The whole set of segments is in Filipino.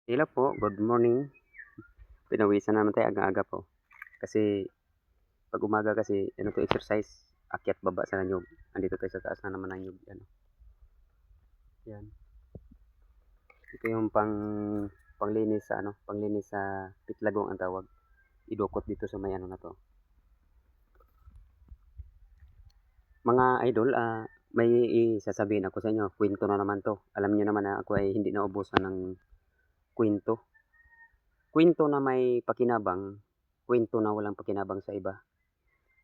Hello po, good morning. Pinawisan naman tayo aga-aga po. Kasi 'pag umaga kasi ano 'to exercise, akyat baba sa niyog. Andito tayo sa taas na naman ng niyog ano, 'yan. Ito yung panglinis sa ano, panglinis sa pitlagong ang tawag. Idukot dito sa may ano na 'to. Mga idol, may sasabihin ako sa inyo, kuwento na naman 'to. Alam niyo naman na ako ay hindi naubusan ng kuwento. Kuwento na may pakinabang, kuwento na walang pakinabang sa iba.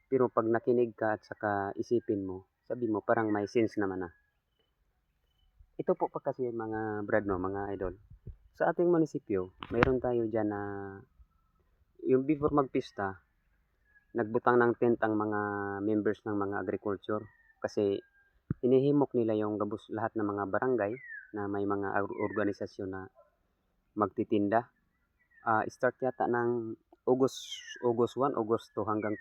Pero 'pag nakinig ka at saka isipin mo, sabi mo parang may sense naman na. Ito po pa kasi mga brad 'no, mga idol, sa ating munisipyo mayroon tayo diyan na yung before magpista, nagbutang ng tent ang mga members ng mga agriculture. Kasi hinihimok nila yung gabos lahat ng mga barangay na may mga organisasyon na magtitinda. Start yata ng August August 1, August 2 hanggang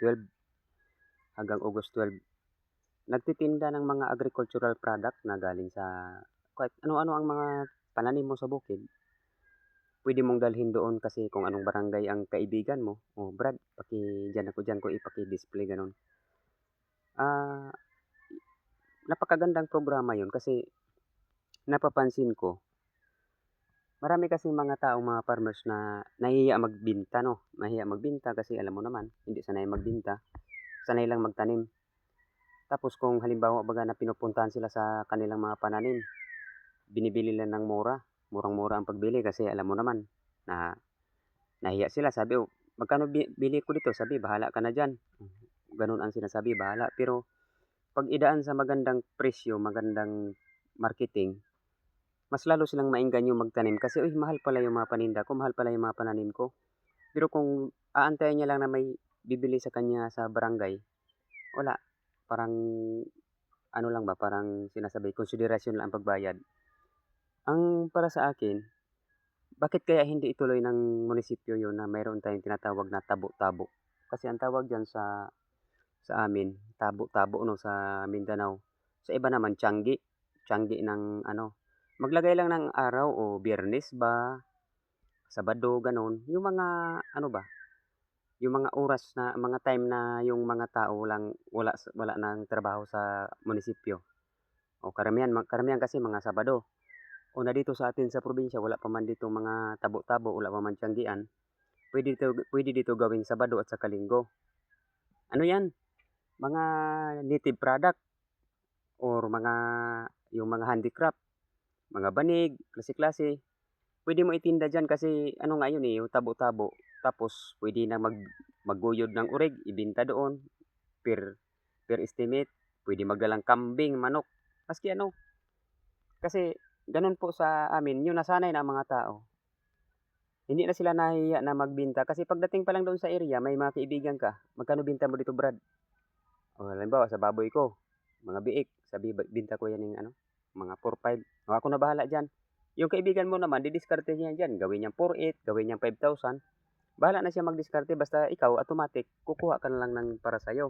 August 12. Nagtitinda ng mga agricultural product na galing sa kahit ano-ano ang mga pananim mo sa bukid, pwede mong dalhin doon kasi kung anong barangay ang kaibigan mo, "Oh, Brad, diyan ako diyan ko ipaki-display," gano'n. Ah, Napakagandang programa 'yun kasi napapansin ko, marami kasing mga taong mga farmers na nahihiya magbenta 'no, mahiya magbenta kasi alam mo naman, hindi sanay magbenta, sanay lang magtanim. Tapos kung halimbawa baga na pinupuntahan sila sa kanilang mga pananim, binibili lang ng mura, murang-mura ang pagbili kasi alam mo naman na nahiya sila sabi, "Oh, magkano bili ko dito?" Sabi, "Bahala ka na diyan." Gano'n ang sinasabi, bahala. Pero 'pag idaan sa magandang presyo, magandang marketing, mas lalo silang maengganyo magtanim kasi, "Uy, mahal pala yung mga paninda ko, mahal pala yung mga pananim ko." Pero kung aantayin niya lang na may bibili sa kanya sa barangay, wala. Parang ano lang ba, parang sinasabi konsiderasyon lang ang pagbayad. Ang para sa akin, bakit kaya hindi ituloy ng munisipyo 'yun na mayroon tayong tinatawag na tabo-tabo? Kasi ang tawag diyan sa amin, tabo-tabo 'no, sa Mindanao. Sa iba naman tianggi, tianggi ng ano, maglagay lang ng araw o Biyernes ba, Sabado, gano'n. Yung mga ano ba, yung mga oras na mga time na yung mga tao wala ng trabaho sa munisipyo. O karamihan kasi mga Sabado. O na dito sa atin sa probinsya wala pa man ditong mga tabo-tabo, wala pa man tianggian, puwede dito gawing Sabado at saka Linggo. Ano 'yan, mga native product or yung mga handicraft, mga banig, klase-klase, puwede mo itinda diyan kasi ano nga 'yun, yung tabo-tabo. Tapos puwede na magguyod ng urig, ibenta doon per per estimate, puwede magdalang kambing, manok, maski ano. Kasi gano'n po sa amin, 'yung nasanay na ang mga tao. Hindi na sila nahihiya na magbenta kasi pagdating pa lang doon sa area may mga kaibigan ka, "Magkano binta mo dito Brad?" O halimbawa sa baboy ko, mga biik, sabi binta ko yan ng ano, mga 4-5, o ako na bahala diyan. Yung kaibigan mo naman didiskarte niya diyan, gawin niyang 4-8, gawin niyang 5,000, bahala na siya magdiskarte basta ikaw automatic kukuha ka na lang ng para sa'yo.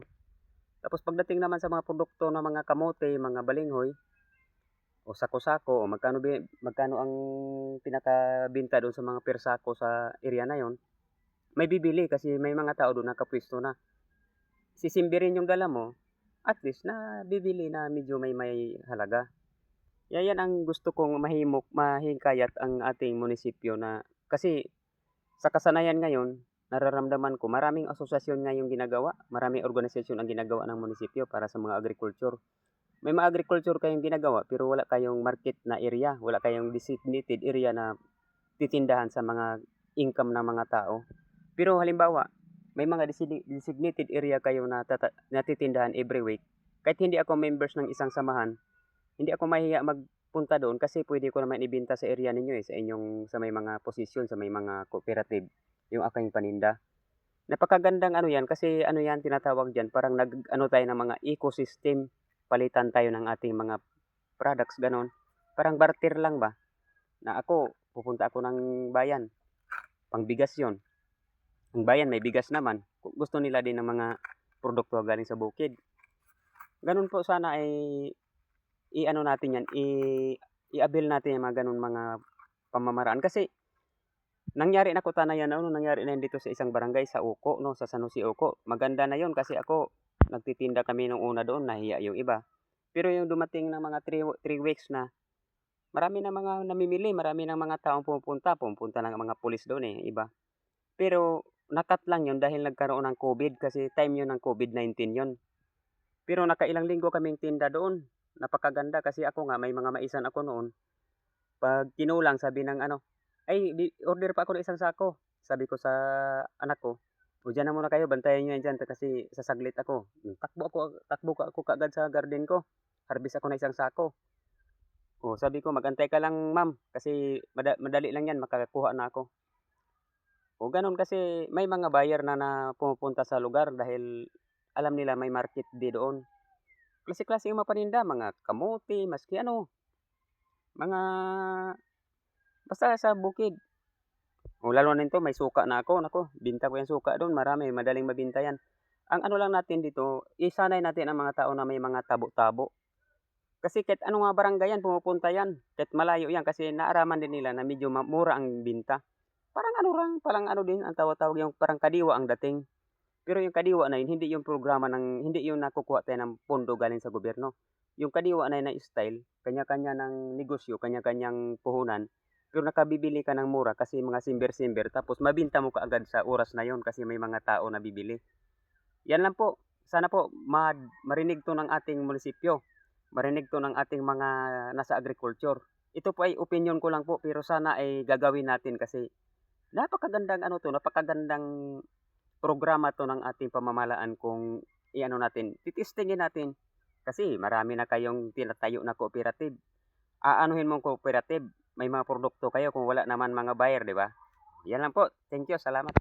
Tapos pagdating naman sa mga produkto ng mga kamote, mga balinghoy, o sako-sako, o magkano ang pinakabenta do'n sa mga per sako sa area na yon, may bibili kasi may mga tao do'n nakapuwesto na. Sisimbi yung dala mo, at least nabibili na medyo may halaga. Kaya yan ang gusto kong mahikayat ang ating munisipyo na kasi sa kasanayan ngayon, nararamdaman ko maraming asosasyon ngayong ginagawa, maraming organisasyon ang ginagawa ng munisipyo para sa mga agriculture. May mga agriculture kayong ginagawa pero wala kayong market na area, wala kayong designated area na titindahan sa mga income ng mga tao. Pero halimbawa, may mga designated area kayo na natitindahan every week. Kahit hindi ako members ng isang samahan, hindi ako mahiya magpunta doon kasi pwede ko naman ibenta sa area ninyo sa inyong sa may mga posisyon, sa may mga cooperative, yung aking paninda. Napakagandang ano yan kasi ano yan tinatawag diyan, parang nag-ano tayo ng mga ecosystem, palitan tayo ng ating mga products gano'n. Parang barter lang ba, na ako pupunta ako ng bayan, pangbigas 'yon. Ang bayan may bigas naman, kung gusto nila din ng mga produkto galing sa bukid. Gano'n po sana ay i-ano natin 'yan, i-avail natin yung mga gano'n mga pamamaraan. Kasi Nangyari na ko tanayan ano, nangyari na yun dito sa isang barangay sa Uko 'no, sa San Jose, Uko. Maganda na yun kasi ako nagtitinda kami nung una doon, nahiya yung iba. Pero yung dumating ng mga 3 weeks na, marami ng mga namimili, marami ng mga taong pumupunta ng mga pulis doon, eh, iba. Pero na-cut lang yun dahil nagkaroon ng COVID kasi time yun ng COVID-19 yun. Pero nakailang linggo kaming tinda doon, napakaganda kasi ako nga may mga maisan ako noon. 'Pag kinulang sabi ng ano, "Ay order pa ako ng isang sako." Sabi ko sa anak ko, "O diyan na muna kayo bantayan niyo yan diyan kasi sasaglit ako." Takbo ako kaagad sa garden ko, harvest ako ng isang sako. Oh, sabi ko, "Mag-antay ka lang ma'am kasi madali lang yan makakakuha na ako." O gano'n kasi may mga buyer na pumupunta sa lugar dahil alam nila may market day doon. Klase-klase yung mga paninda, mga kamote, maski ano, mga basta sa bukid. O lalo na nito may suka na ako, naku binta ko yang suka do'n marami, madaling mabenta yan. Ang ano lang natin dito, isanay natin ang mga tao na may mga tabo-tabo. Kasi kahit ano nga barangay yan pumupunta yan, kahit malayo yan kasi naaraman din nila na medyo mura ang binta. Parang ano din ang tawag-tawag yung parang kadiwa ang dating. Pero yung kadiwa na yun hindi yun nakukuha tayo ng pondo galing sa gobyerno. Yung kadiwa na yun na style, kanya-kanya ng negosyo, kanya-kanyang puhunan, pero nakabibili ka ng mura kasi mga simber-simber tapos mabenta mo kaagad sa oras na yun kasi may mga tao na bibili. Yan lang po, sana po marinig 'to ng ating munisipyo, marinig 'to ng ating mga nasa agriculture. Ito po ay opinyon ko lang po pero sana ay gagawin natin kasi napakagandang ano 'to, napakagandang programa 'to ng ating pamahalaan kung i-ano natin, titestingin natin. Kasi marami na kayong tinatayo na cooperative. Aanuhin mong cooperative, may mga produkto kayo kung wala naman mga buyer, 'di ba? Yan lang po. Thank you, salamat.